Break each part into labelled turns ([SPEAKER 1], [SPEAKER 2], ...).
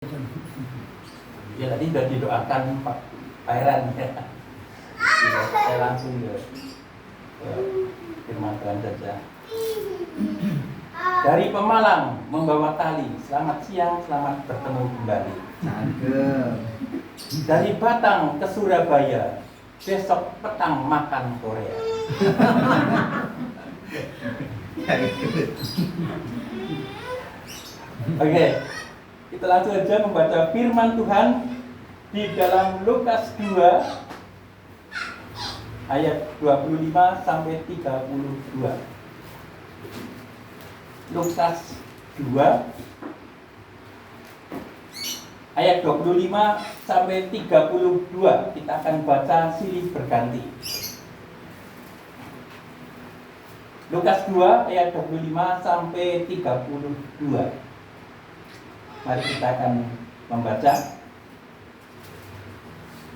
[SPEAKER 1] Ya tadi sudah didoakan Pak Pairan ya. Saya langsung ke firman Tuhan saja. Dari Pemalang membawa tali. Selamat siang, selamat bertemu kembali. Dari Batang ke Surabaya, besok petang makan Korea. Oke, kita langsung aja membaca firman Tuhan di dalam Lukas 2 ayat 25 sampai 32. Lukas 2 ayat 25 sampai 32. Kita akan baca silih berganti. Lukas 2 ayat 25 sampai 32. Mari kita akan membaca.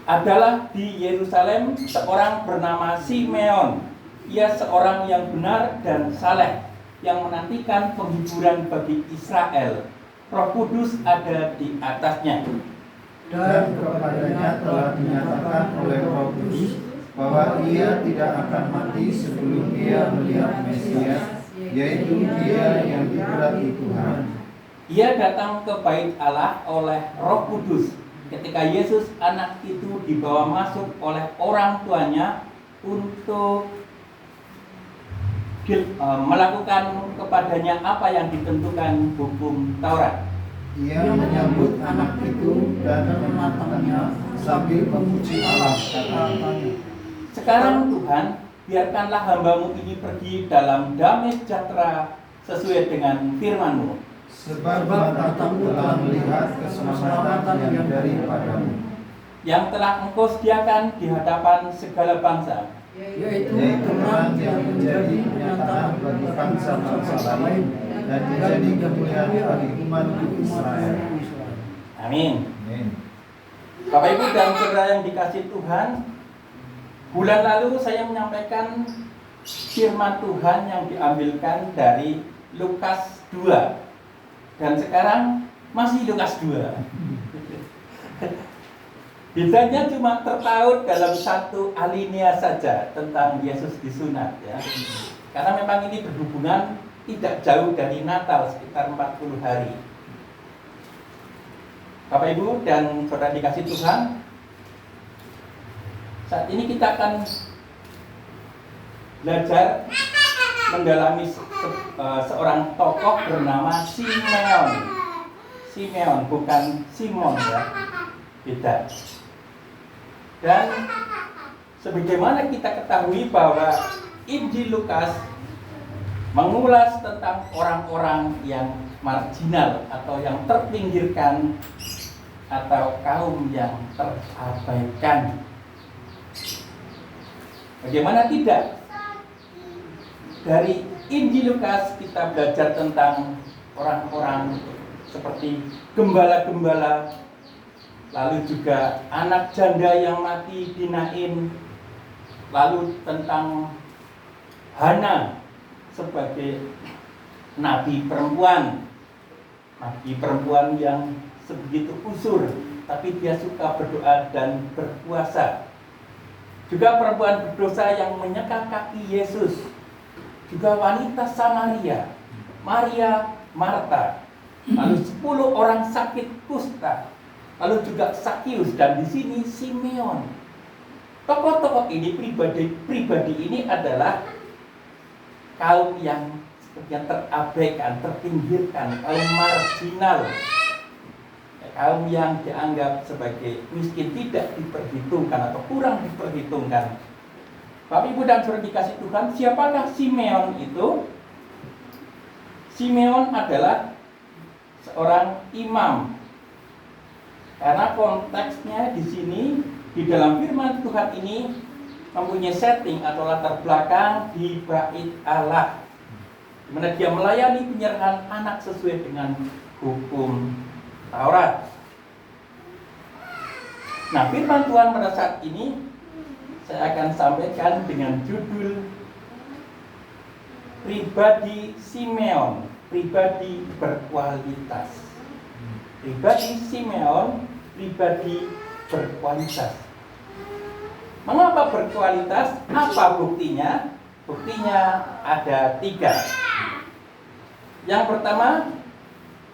[SPEAKER 1] Adalah di Yerusalem seorang bernama Simeon. Ia seorang yang benar dan saleh, yang menantikan penghiburan bagi Israel. Roh Kudus ada di atasnya.
[SPEAKER 2] Dan kepadanya telah dinyatakan oleh Roh Kudus bahwa ia tidak akan mati sebelum ia melihat Mesias, yaitu Dia yang diberkati Tuhan.
[SPEAKER 1] Ia datang ke bait Allah oleh Roh Kudus ketika Yesus anak itu dibawa masuk oleh orang tuanya untuk melakukan kepadanya apa yang ditentukan hukum Taurat.
[SPEAKER 2] Ia menyambut anak itu dan menatangnya sambil memuji Allah, katanya,
[SPEAKER 1] Sekarang Tuhan, biarkanlah hamba-Mu ini pergi dalam damai sejahtera sesuai dengan firman-Mu.
[SPEAKER 2] sebab mataku telah melihat keselamatan yang daripadamu,
[SPEAKER 1] yang telah Engkau sediakan di hadapan segala bangsa,
[SPEAKER 2] yaitu terang yang menjadi kenyataan bagi bangsa-bangsa lain dan menjadi kemuliaan bagi umat Israel.
[SPEAKER 1] Amin.
[SPEAKER 2] Amin.
[SPEAKER 1] Bapak Ibu dan saudara yang dikasihi Tuhan, bulan lalu saya menyampaikan firman Tuhan yang diambilkan dari Lukas 2. Dan sekarang masih Lukas 2. Bedanya cuma terpaut dalam satu alinea saja tentang Yesus disunat ya. Karena memang ini berhubungan tidak jauh dari Natal, sekitar 40 hari. Bapak Ibu dan saudara dikasihi Tuhan, saat ini kita akan belajar mendalami seorang tokoh bernama Simeon. Simeon, bukan Simon ya, beda. Dan sebagaimana kita ketahui bahwa Injil Lukas mengulas tentang orang-orang yang marginal atau yang terpinggirkan atau kaum yang terabaikan. Bagaimana tidak? Dari Injil Lukas kita belajar tentang orang-orang seperti gembala-gembala, lalu juga anak janda yang mati di Nain, lalu tentang Hana sebagai nabi perempuan yang sebegitu usur, tapi dia suka berdoa dan berpuasa. Juga perempuan berdosa yang menyeka kaki Yesus. Juga wanita Samaria, Maria, Marta, lalu 10 orang sakit kusta, lalu juga Sakius, dan di sini Simeon. Tokoh-tokoh ini, pribadi ini adalah kaum yang terabaikan, terpinggirkan, kaum marginal, kaum yang dianggap sebagai miskin, tidak diperhitungkan atau kurang diperhitungkan. Bapak Ibu dan saudara dikasihi Tuhan, siapakah Simeon itu? Simeon adalah seorang imam. Karena konteksnya di sini, di dalam firman Tuhan ini mempunyai setting atau latar belakang di bait Allah, di mana dia melayani penyerahan anak sesuai dengan hukum Taurat. Nah, firman Tuhan pada saat ini saya akan sampaikan dengan judul Pribadi Simeon, pribadi berkualitas. Pribadi Simeon pribadi berkualitas. Mengapa berkualitas? Apa buktinya? Buktinya ada 3. Yang pertama,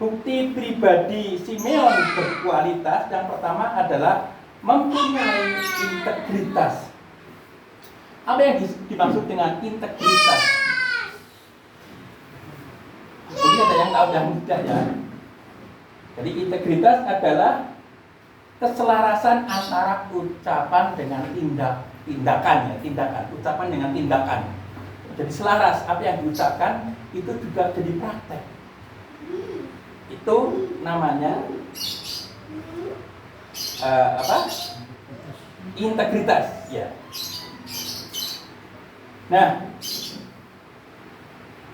[SPEAKER 1] bukti pribadi Simeon berkualitas. Yang pertama adalah mempunyai integritas. Apa yang dimaksud dengan integritas? Mungkin ada yang tahu dan tidak ya. Jadi integritas adalah keselarasan antara ucapan dengan tindakan, ucapan dengan tindakan. Jadi selaras, apa yang diucapkan itu juga jadi praktek. Itu namanya integritas, ya. Nah,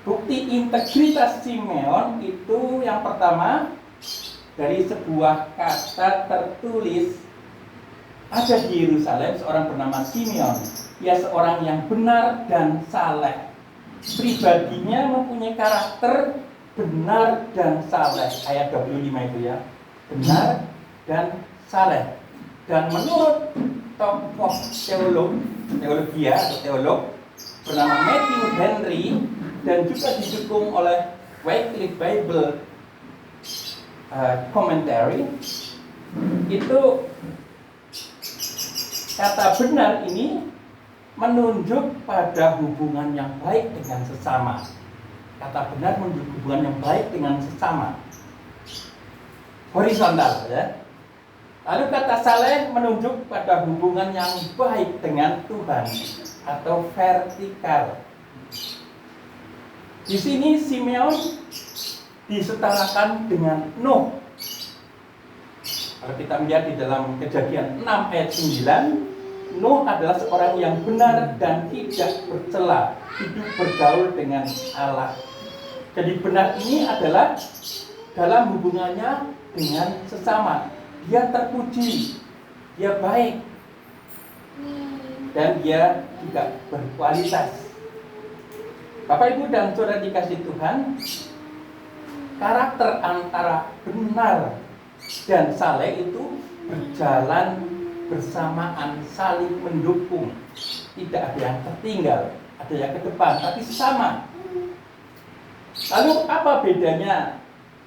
[SPEAKER 1] bukti integritas Simeon itu yang pertama dari sebuah kata tertulis. Ada di Yerusalem seorang bernama Simeon. Ia seorang yang benar dan saleh. Pribadinya mempunyai karakter benar dan saleh. Ayat 25 itu ya. Benar dan saleh. Dan menurut tokoh teologi bernama Matthew Henry dan juga didukung oleh Wycliffe Bible Commentary, itu kata benar ini menunjuk pada hubungan yang baik dengan sesama. Kata benar menunjuk hubungan yang baik dengan sesama, horizontal ya. Lalu kata saleh menunjuk pada hubungan yang baik dengan Tuhan atau vertikal. Di sini Simeon disetarakan dengan Nuh. Kalau kita melihat di dalam Kejadian 6 ayat 9, Nuh adalah seorang yang benar dan tidak bercela, hidup bergaul dengan Allah. Jadi benar ini adalah dalam hubungannya dengan sesama. Dia terpuji, dia baik, dan dia juga berkualitas. Bapak, Ibu, dan Saudara dikasih Tuhan, karakter antara benar dan saleh itu berjalan bersamaan, saling mendukung. Tidak ada yang tertinggal, ada yang ke depan, tapi sama. Lalu apa bedanya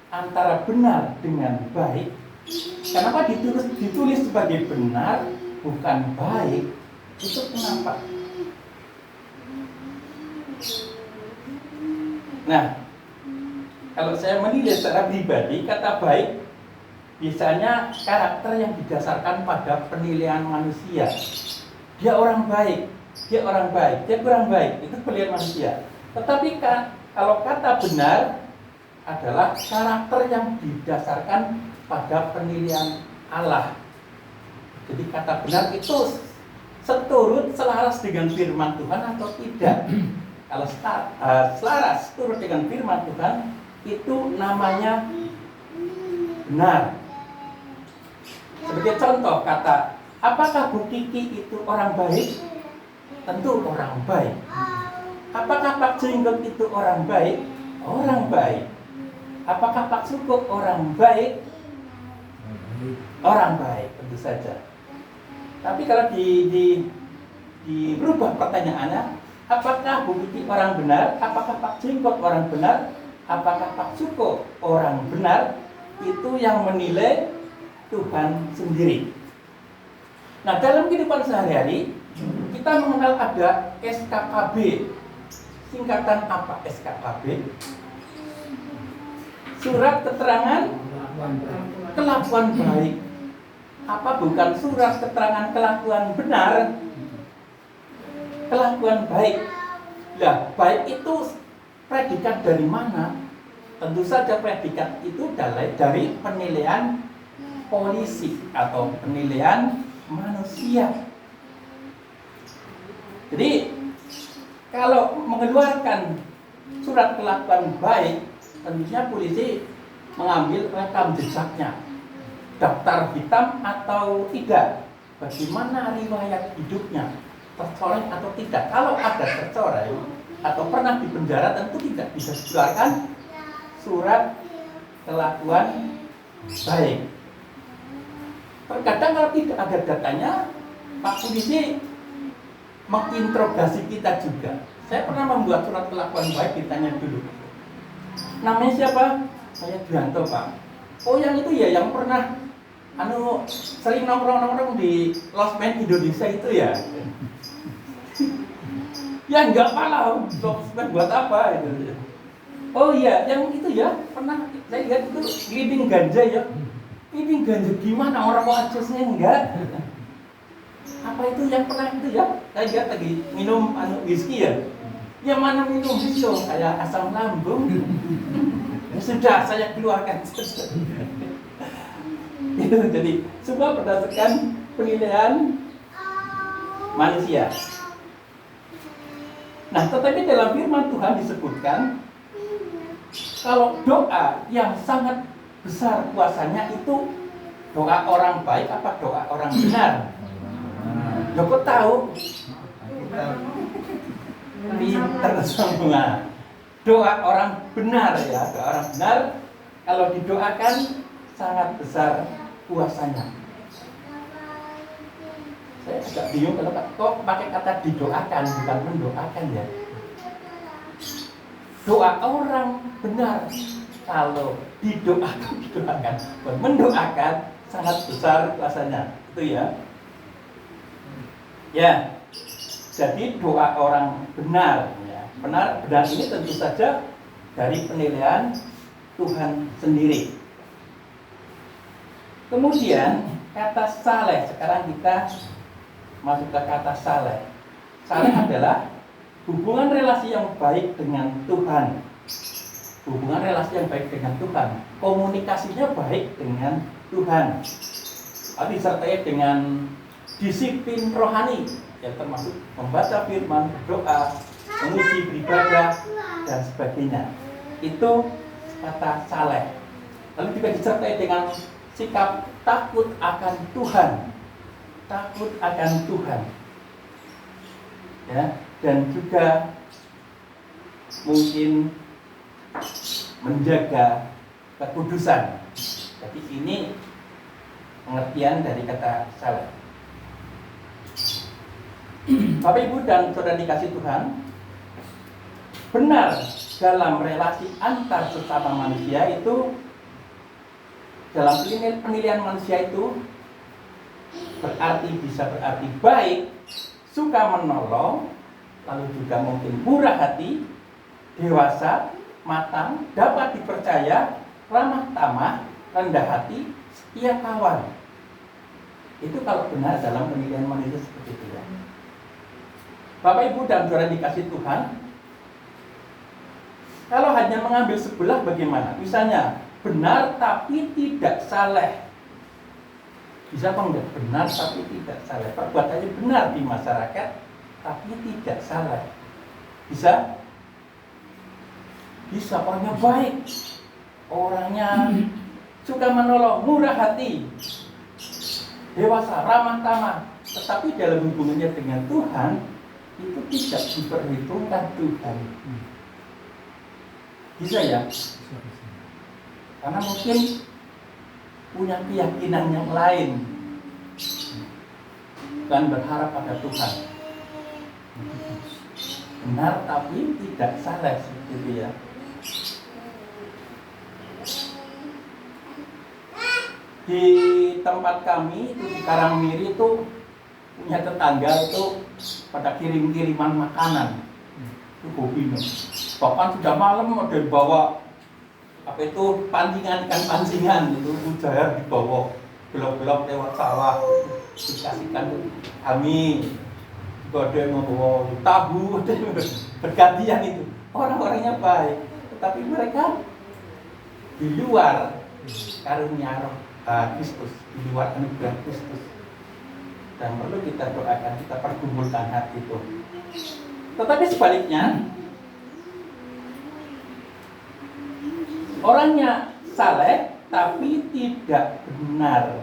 [SPEAKER 1] antara benar dengan baik? Kenapa ditulis sebagai benar bukan baik? Itu kenapa? Nah, kalau saya menilai secara pribadi, kata baik biasanya karakter yang didasarkan pada penilaian manusia. Dia orang baik, dia orang baik, dia kurang baik, itu penilaian manusia. Tetapi kalau kata benar adalah karakter yang didasarkan pada penilaian Allah. Jadi kata benar itu seturut selaras dengan firman Tuhan atau tidak. Kalau selaras turut dengan firman Tuhan, itu namanya benar. Sebagai contoh kata, apakah Bu Kiki itu orang baik? Tentu orang baik. Apakah Pak Jenggot itu orang baik? Orang baik. Apakah Pak Sukup orang baik? Orang baik, tentu saja. Tapi kalau dirubah pertanyaannya, apakah Bu Kiki orang benar? Apakah Pak Jenggot orang benar? Apakah Pak Suko orang benar? Itu yang menilai Tuhan sendiri. Nah, dalam kehidupan sehari-hari kita mengenal ada SKKB. Singkatan apa SKKB? Surat keterangan kelakuan baik. Apa bukan surat keterangan kelakuan benar? Kelakuan baik. Nah, baik itu predikat dari mana? Tentu saja predikat itu dari penilaian polisi atau penilaian manusia. Jadi kalau mengeluarkan surat kelakuan baik, tentunya polisi mengambil rekam jejaknya, daftar hitam atau tidak, bagaimana riwayat hidupnya, tercoreng atau tidak. Kalau ada tercoreng atau pernah di penjara, tentu tidak bisa dikeluarkan surat kelakuan baik. Terkadang kalau tidak ada datanya, Pak Polisi menginterogasi kita juga. Saya pernah membuat surat kelakuan baik, ditanya dulu. Namanya siapa? Saya Juanto, Pak. Oh, yang itu ya, yang pernah sering nongkrong-nongkrong di Losmen Indonesia itu ya. Ya enggak malah, Losmen buat apa itu. Oh iya, yang itu ya, pernah saya lihat itu keliling ganja ya. Keliling ganja gimana, orang mau aksesnya enggak? Apa itu yang pernah itu ya? Saya lihat lagi minum whisky ya. Yang mana minum whisky? Kayak asam lambung. Ya sudah, saya keluarkan. Itu jadi semua berdasarkan penilaian manusia. Nah, tetapi dalam firman Tuhan disebutkan kalau doa yang sangat besar kuasanya itu doa orang baik apa doa orang benar? Joko tahu? Pinter semua. Doa orang benar ya, doa orang benar kalau didoakan sangat besar kuasanya. Saya agak bingung kalau kok pakai kata didoakan bukan mendoakan ya. Doa orang benar kalau didoakan, mendoakan sangat besar kuasanya. Itu ya. Ya. Jadi doa orang benar ya. Benar ini tentu saja dari penilaian Tuhan sendiri. Kemudian kata saleh, sekarang kita masuk ke kata saleh. Saleh adalah hubungan relasi yang baik dengan Tuhan. Hubungan relasi yang baik dengan Tuhan. Komunikasinya baik dengan Tuhan. Disertai dengan disiplin rohani, yang termasuk membaca firman, berdoa, memuji, beribadah, dan sebagainya. Itu kata saleh. Lalu juga disertai dengan sikap takut akan Tuhan. Takut akan Tuhan. Ya, dan juga mungkin menjaga kekudusan. Jadi ini pengertian dari kata saleh. Bapak Ibu dan Saudara dikasih Tuhan, benar dalam relasi antar sesama manusia itu, dalam penilaian manusia itu bisa berarti baik, suka menolong, lalu juga mungkin murah hati, dewasa, matang, dapat dipercaya, ramah tamah, rendah hati, setia kawan. Itu kalau benar dalam penilaian manusia seperti itu ya. Bapak Ibu dan Saudara dikasih Tuhan, kalau hanya mengambil sebelah bagaimana? Misalnya benar tapi tidak saleh. Bisa apa enggak? Benar tapi tidak saleh. Perbuatannya benar di masyarakat tapi tidak saleh. Bisa? Bisa, orangnya baik, orangnya suka menolong, murah hati, dewasa, ramah tamah, tetapi dalam hubungannya dengan Tuhan itu tidak diperhitungkan Tuhan. Bisa ya? Karena mungkin punya keyakinan yang lain, bukan berharap pada Tuhan. Benar tapi tidak saleh, seperti itu ya. Di tempat kami itu di Karangmiri itu punya tetangga itu pada kirim-kiriman makanan. Itu hobinya. Bahkan sudah malam ada bawa pancingan, ikan pancingan itu ujar dibawa belok-belok lewat sawah dikasihkan kami. Juga ada yang membawa tahu, bergantian itu. Orang-orangnya baik, tetapi mereka di luar karunia roh Kristus, di luar anugerah Kristus. Dan perlu kita doakan, kita pergumulkan hati itu. Tetapi sebaliknya, orangnya saleh tapi tidak benar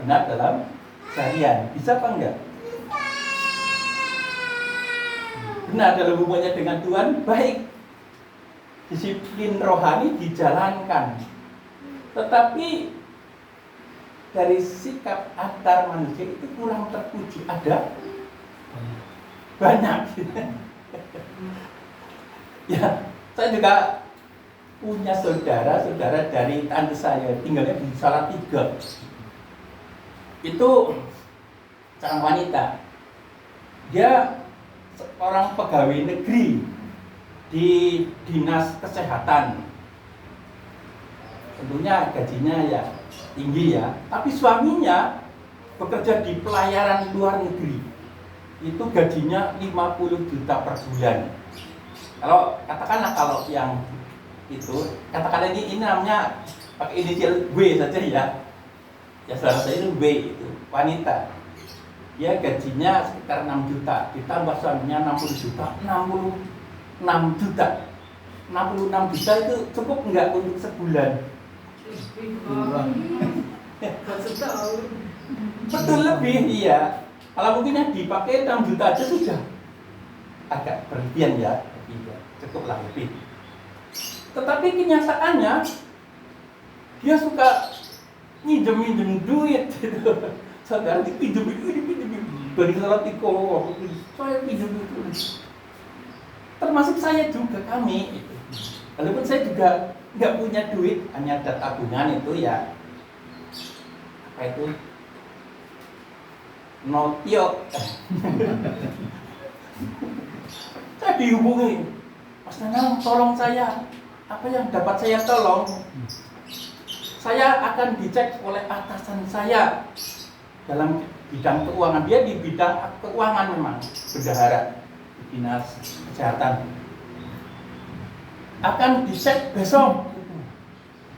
[SPEAKER 1] dalam seharian. Bisa apa enggak? Benar dalam hubungannya dengan Tuhan, baik. Disiplin rohani dijalankan. Tetapi dari sikap antar manusia itu kurang terpuji. Ada banyak. Ya, saya juga punya saudara dari tante saya, tinggalnya di Salatiga. Itu seorang wanita. Dia seorang pegawai negeri di dinas kesehatan. Tentunya gajinya ya tinggi ya, tapi suaminya bekerja di pelayaran luar negeri. Itu gajinya 50 juta per bulan. Kalau yang itu, katakanlah ini namanya pakai inisial W saja ya. Ya saudara saya itu W itu, wanita. Dia gajinya sekitar 6 juta, ditambah suaminya 60 juta, 66 juta. 66 juta itu cukup enggak untuk sebulan? Betul lebih, iya. Kalau mungkin yang dipakai 6 juta aja sudah agak berlebihan ya, cukuplah lebih. Tetapi kenyataannya dia suka minjem duit gitu. Saudara dipinjem dari Salatiga, saya pinjam itu. Termasuk saya juga, kami itu. Walaupun saya juga nggak punya duit, hanya ada tabungan itu ya. Apa itu? Notio. Saya dihubungi, Mas Nanang, tolong saya. Apa yang dapat saya tolong? Saya akan dicek oleh atasan saya dalam bidang keuangan. Dia di bidang keuangan memang, bendahara di dinas kesehatan. Akan dicek besok.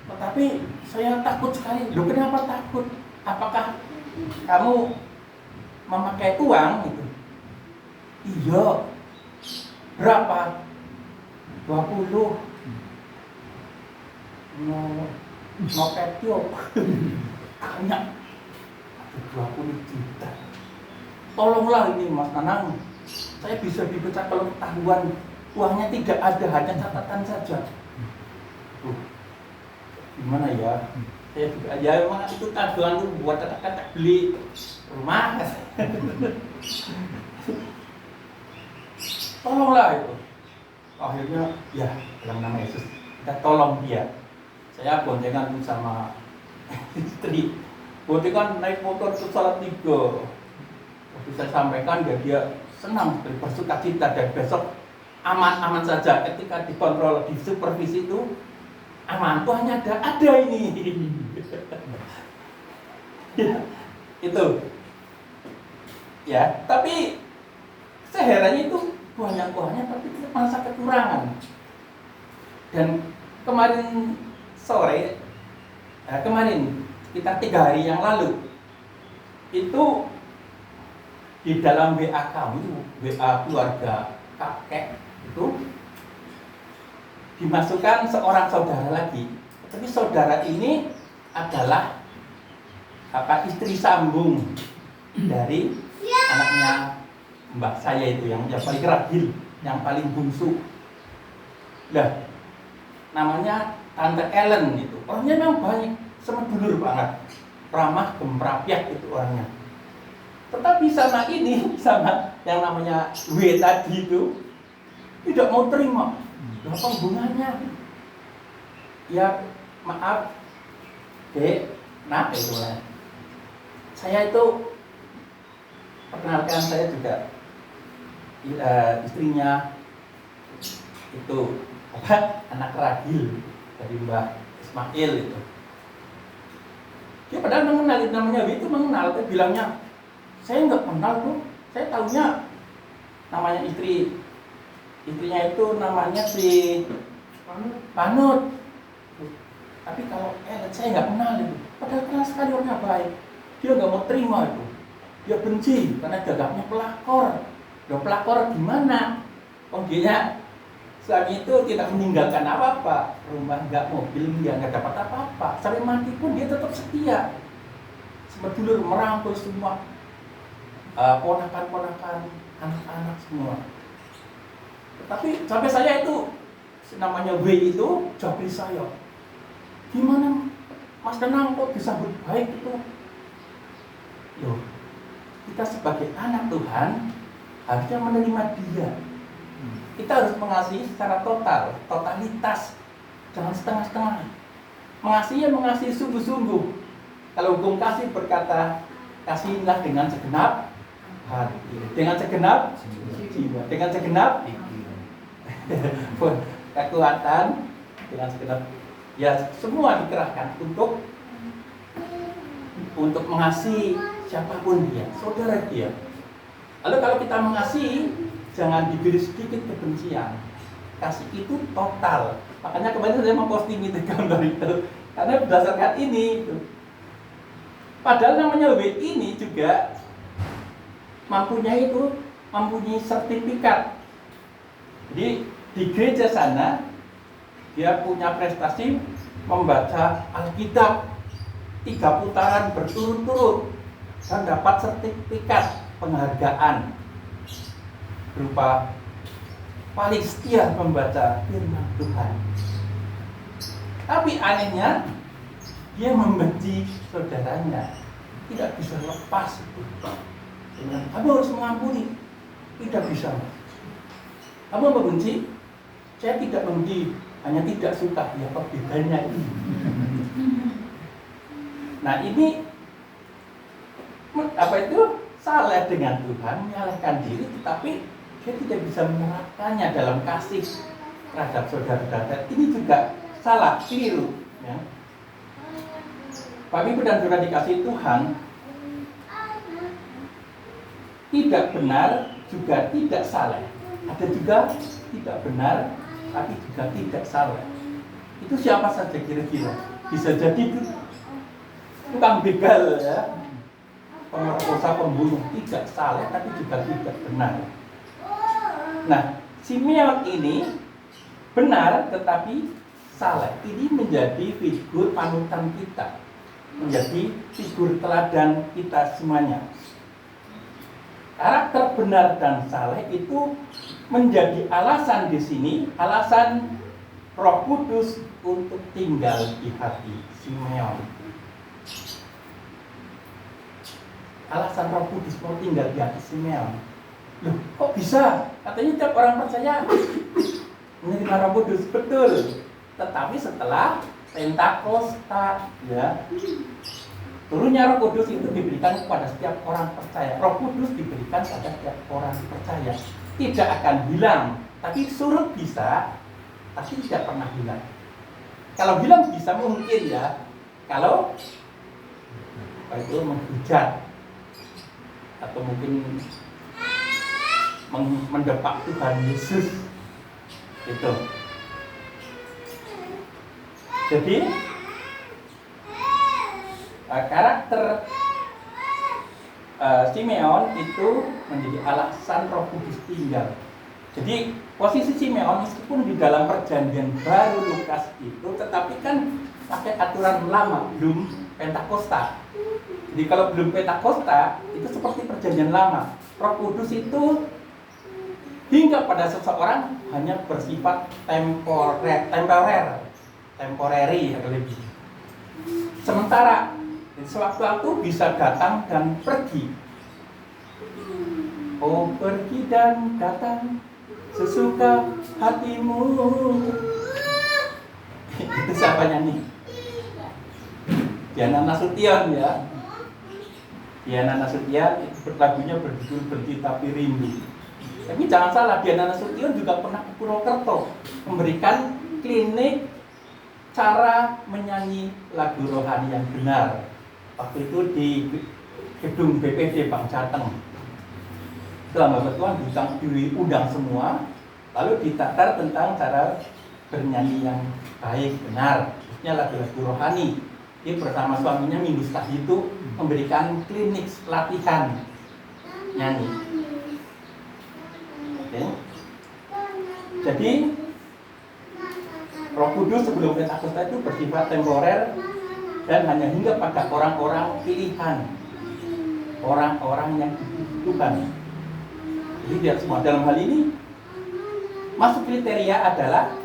[SPEAKER 1] Tetapi saya takut sekali. Loh, kenapa takut? Apakah kamu memakai uang itu? Iya. Berapa? 20. Mau ketiok. Banyak. 20 juta. Tolonglah ini Mas Nanang. Saya bisa dipecat kalau ketahuan uangnya tidak ada, hanya catatan saja. Gimana ya? Saya juga ya memang itu tabungan itu buat kata-kata beli rumah. Tolonglah itu. Akhirnya ya dalam nama Yesus kita tolong dia. Saya boncengan sama istri. Boncengan naik motor ke Salatiga. Waktu saya sampaikan dia senang, bersuka cita, dan besok aman-aman saja. Ketika dikontrol, di supervisi itu aman, tuh hanya ada ini. Ya, itu. Ya, tapi seherannya itu banyak uangnya, tapi kita merasa kekurangan. Dan kemarin sore, kemarin sekitar 3 hari yang lalu, itu di dalam WA kami, WA keluarga kakek itu dimasukkan seorang saudara lagi. Tapi saudara ini adalah istri sambung dari anaknya mbak saya itu, yang paling ragil, yang paling bungsu. Lah, namanya Tante Ellen itu. Orangnya memang baik, semedulur banget, ramah, gemprapiak itu orangnya. Tetapi sama yang namanya W tadi itu tidak mau terima. Apa hubungannya? Ya maaf, Dek, nah itu lah. Saya itu, perkenalkan, saya juga istrinya itu anak ragil dari Mbak Ismail itu. Dia padahal mengenal, itu namanya W itu mengenal, dia bilangnya saya nggak kenal tuh, saya tahunya namanya istrinya itu namanya si Panut. Tapi kalau saya nggak kenal itu, padahal kenal sekali, orangnya baik. Dia nggak mau terima itu, dia benci karena dianggapnya pelakor. Loh, pelakor gimana? Dia suami itu tidak meninggalkan apa-apa, rumah nggak, mobil dia nggak dapat apa-apa, sampai mati pun dia tetap setia, sebetulnya merangkul semua ponakan-ponakan, anak-anak semua. Tapi sampai saya itu namanya W itu jawab saya, gimana Mas tenang kok disambut baik itu. Loh, kita sebagai anak Tuhan harusnya menerima dia. Kita harus mengasihi secara total, totalitas, jangan setengah-setengah. Mengasihi ya mengasihi sungguh-sungguh. Kalau hukum kasih berkata, kasihilah dengan segenap hati, dengan segenap jiwa, dengan segenap kekuatan, dengan segenap, ya semua dikerahkan untuk mengasihi siapapun dia, saudara dia. Lalu kalau kita mengasihi, jangan diberi sedikit kebencian. Kasih itu total. Makanya kemarin saya memposting itu gambar itu, karena berdasarkan ini. Padahal namanya W ini juga mempunyai sertifikat. Jadi di gereja sana dia punya prestasi membaca Alkitab 3 putaran berturut-turut dan dapat sertifikat penghargaan berupa paling setia membaca firman Tuhan. Tapi anehnya dia membenci saudaranya, tidak bisa lepas itu. Kamu harus mengampuni, tidak bisa. Kamu membenci, saya tidak membenci, hanya tidak suka. Ya perbedaannya ini. Nah ini apa itu? Salah dengan Tuhan, menyalahkan diri, tetapi dia tidak bisa menerapkannya dalam kasih terhadap saudara-saudara. Ini juga salah, keliru. Ya. Bapak Ibu dan Saudara dikasihi Tuhan, tidak benar juga tidak salah. Ada juga tidak benar tapi juga tidak salah. Itu siapa saja kira-kira? Bisa jadi itu tukang begal ya, pemerkosa, pembunuh, tidak salah tapi juga tidak benar. Nah, Simeon ini benar tetapi salah. Ini menjadi figur panutan kita, menjadi figur teladan kita semuanya. Karakter benar dan salah itu menjadi alasan di sini, alasan Roh Kudus untuk tinggal di hati Simeon. Alasan Roh Kudus mau tinggal di hati Simeon. Loh, kok bisa? Katanya tiap orang percaya menerima Roh Kudus, betul. Tetapi setelah Pentakosta, ya, turunnya Roh Kudus itu diberikan kepada setiap orang percaya. Roh Kudus diberikan pada setiap orang percaya. Tidak akan hilang, tapi surut bisa, tapi tidak pernah hilang. Kalau hilang bisa mungkin ya, kalau itu menghujat atau mungkin mendepak Tuhan Yesus itu. Jadi karakter Simeon itu menjadi alasan Roh Kudus tinggal. Jadi posisi Simeon meskipun di dalam perjanjian baru Lukas itu, tetapi kan pakai aturan lama, belum Pentakosta. Jadi kalau belum Pentakosta itu seperti perjanjian lama. Roh Kudus itu hingga pada seseorang hanya bersifat temporary ya lebih. Sementara sewaktu-waktu bisa datang dan pergi. Oh pergi dan datang sesuka hatimu. Itu siapa nyanyi? Diana Nasution ya. Diana Nasution itu lagunya berjudul Berhenti Tapi Rindu. Tapi jangan salah, Diana Nasution juga pernah ke Purwokerto memberikan klinik cara menyanyi lagu rohani yang benar. Waktu itu di gedung BPD Bank Jateng. Setelah Bapak Tuhan diundang semua, lalu ditatar tentang cara bernyanyi yang baik, benar, maksudnya lagu-lagu rohani. Dia bersama suaminya minggu sekali itu memberikan klinik latihan nyanyi. Oke. Jadi Roh Kudus sebelum Pentakosta itu bersifat temporer dan hanya hingga pada orang-orang pilihan, orang-orang yang dibutuhkan. Jadi lihat semua dalam hal ini masuk kriteria adalah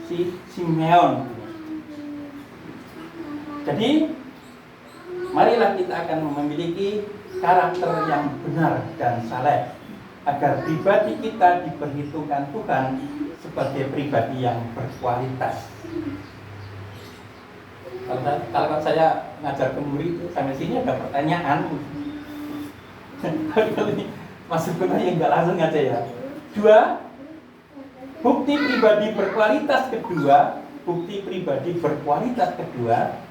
[SPEAKER 1] si Simeon. Jadi marilah kita akan memiliki karakter yang benar dan saleh agar pribadi kita diperhitungkan Tuhan sebagai pribadi yang berkualitas. Kalau saya ngajar ke murid sampai sini ada pertanyaan. Kalau ini masuk ke yang nggak langsung aja ya. 2. Bukti pribadi berkualitas kedua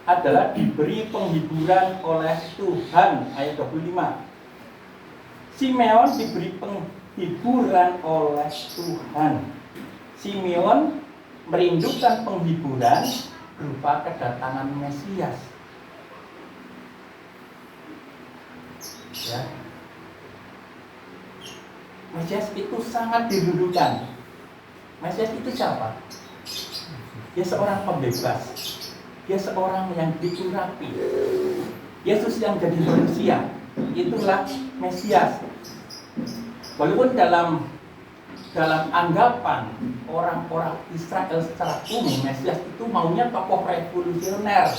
[SPEAKER 1] adalah diberi penghiburan oleh Tuhan. Ayat 25. Simeon diberi penghiburan oleh Tuhan. Simeon merindukan penghiburan berupa kedatangan Mesias. Ya. Mesias itu sangat dirindukan. Mesias itu siapa? Dia seorang pembebas. Dia seorang yang diurapi. Yesus yang jadi manusia, itulah Mesias. Walaupun dalam anggapan orang-orang Israel secara umum, Mesias itu maunya tokoh revolusioner,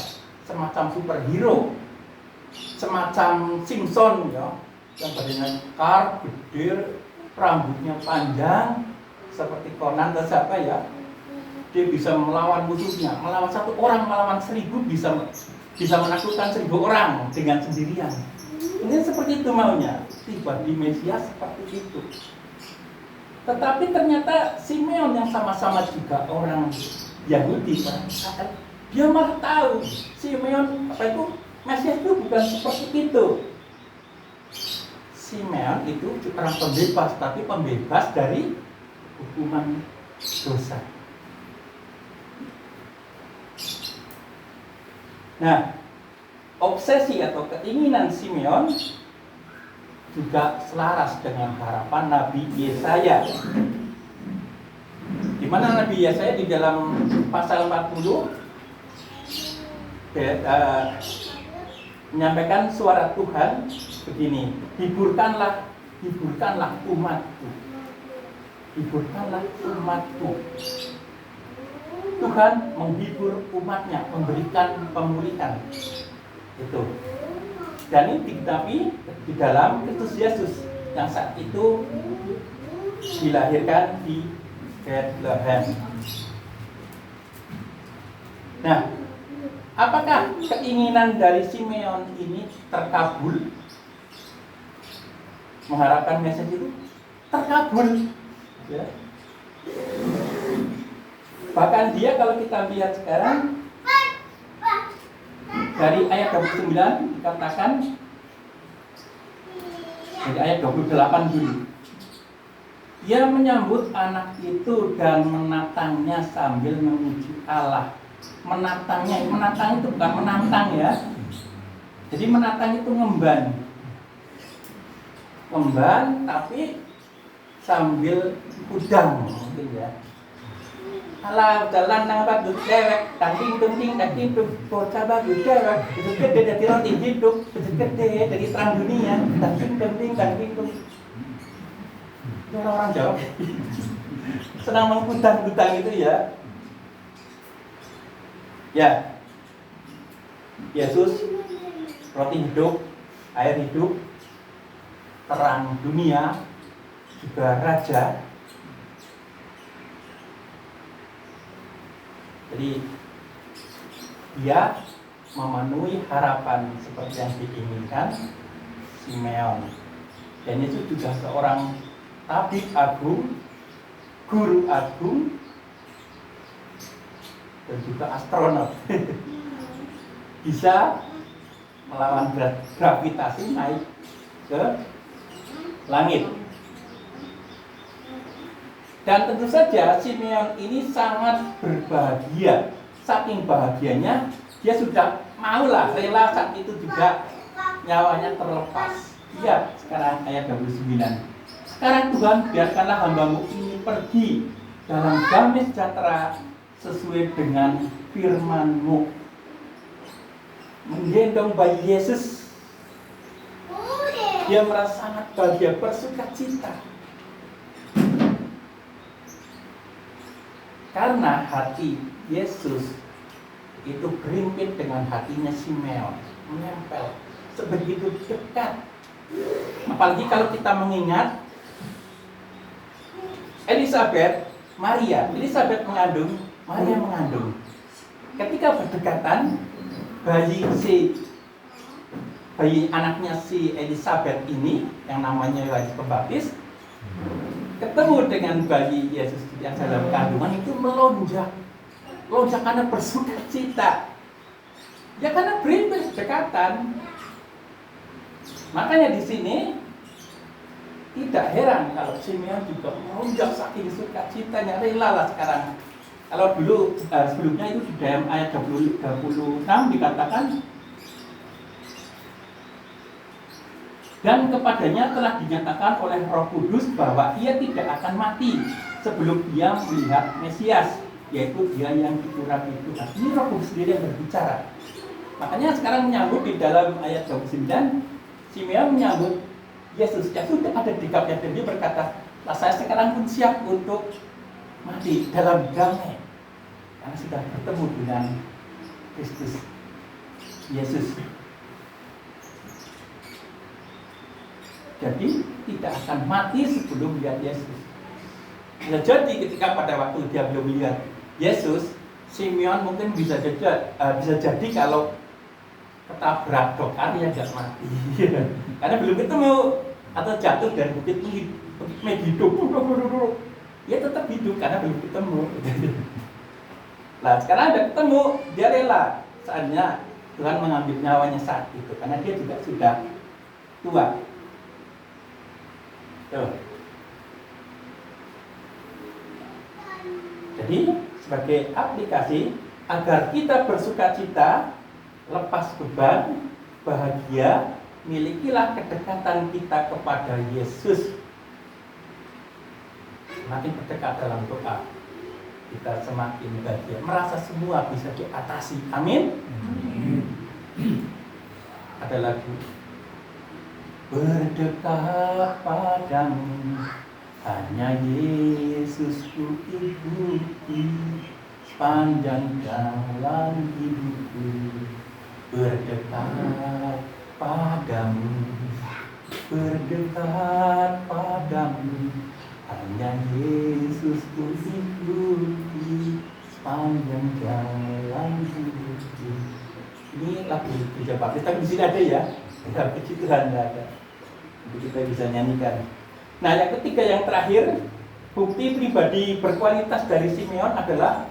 [SPEAKER 1] semacam superhero, semacam Simpson ya, yang badannya kekar, gede, rambutnya panjang, seperti Conan atau siapa ya. Dia bisa melawan musuhnya, melawan satu orang, melawan 1000, bisa menaklukkan 1000 orang dengan sendirian. Ini seperti itu maunya, pribadi Mesias seperti itu. Tetapi ternyata Simeon yang sama-sama juga orang Yahudi, dia malah tahu Simeon Mesias itu bukan seperti itu. Simeon itu orang pembebas, tapi pembebas dari hukuman dosa. Nah, obsesi atau keinginan Simeon juga selaras dengan harapan Nabi Yesaya. Di mana Nabi Yesaya di dalam pasal 40 menyampaikan suara Tuhan begini, hiburkanlah umatku. Hiburkanlah umatku. Tuhan menghibur umatnya, memberikan pemulihan. Itu. Dan ini tapi di dalam Kristus Yesus yang saat itu dilahirkan di Bethlehem. Nah, apakah keinginan dari Simeon ini terkabul? Mengharapkan Mesias itu terkabul. Ya. Bahkan dia kalau kita lihat sekarang dari ayat 29 dikatakan, dari ayat 28 dulu, dia menyambut anak itu dan menatangnya sambil memuji Allah. Menatang itu bukan menantang ya. Jadi menatang itu ngemban tapi sambil udang mungkin ya. Alah jalan nang apa dewek tangking bocah bagus dewek itu gede dari roti hidup, itu gede dari terang dunia, tangking itu orang Jawa senang mengutang-utang itu ya. Ya, Yesus roti hidup, air hidup, terang dunia, juga raja. Jadi dia memenuhi harapan seperti yang diinginkan Simeon. Dan Yesus juga seorang tabib agung, guru agung, dan juga astronot. Bisa melawan gravitasi naik ke langit. Dan tentu saja Simeon ini sangat berbahagia. Saking bahagianya dia sudah maulah rela saat itu juga nyawanya terlepas. Lihat sekarang ayat 29. Sekarang Tuhan, biarkanlah hamba-Mu ini pergi dalam damai sejahtera sesuai dengan firman-Mu. Menggendong bayi Yesus, dia merasa sangat bahagia, bersukacita. Karena hati Yesus itu berimpit dengan hatinya Simeon, menempel sebegitu dekat. Apalagi kalau kita mengingat Maria mengandung, Maria mengandung. Ketika berdekatan, bayi anaknya si Elizabeth ini yang namanya Yohanes Pembaptis ketemu dengan bayi Yesus yang dalam kandungan itu melonjak karena bersukacita. Ya karena berimpit berdekatan. Makanya di sini tidak heran kalau Simeon juga melonjak saking sukacitanya, rela lah sekarang. Kalau dulu sebelumnya itu di dalam ayat 26 dikatakan, dan kepadanya telah dinyatakan oleh Roh Kudus bahwa ia tidak akan mati sebelum dia melihat Mesias, yaitu dia yang dicurahi Tuhan. Ini Roh Kudus sendiri yang berbicara. Makanya sekarang menyambut di dalam ayat 29, Simeon menyambut Yesus yang sudah ada di dekatnya, dan dia berkata, saya sekarang pun siap untuk mati dalam damai karena sudah bertemu dengan Kristus Yesus. Jadi tidak akan mati sebelum melihat Yesus. Bisa jadi ketika pada waktu dia belum melihat Yesus, Simeon mungkin bisa jadi kalau ketabrak dokar ya nggak mati karena belum ketemu, atau jatuh dari bukit Megido ya tetap hidup karena belum ketemu. Nah sekarang ada ketemu, dia rela, saatnya Tuhan mengambil nyawanya saat itu karena dia juga sudah tua. Tuh. Jadi sebagai aplikasi agar kita bersukacita, lepas beban, bahagia, milikilah kedekatan kita kepada Yesus. Semakin berdekat dalam doa, kita semakin bahagia, merasa semua bisa diatasi. Amin. Ada lagu, berdekat padamu, hanya Yesus ku ikuti sepanjang jalan hidupku. Berdekat padamu, berdekat padamu, hanya Yesus ku ikuti sepanjang jalan hidupku. Ini lagu gereja baptis, tapi di sini ada ya, dalam puji Tuhan ada, jadi kita bisa nyanyikan. Nah yang ketiga, yang terakhir, bukti pribadi berkualitas dari Simeon adalah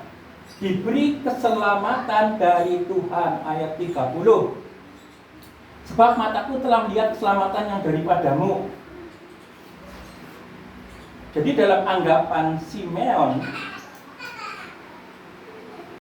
[SPEAKER 1] diberi keselamatan dari Tuhan. Ayat 30, sebab mataku telah melihat keselamatan yang daripadamu. Jadi dalam anggapan Simeon,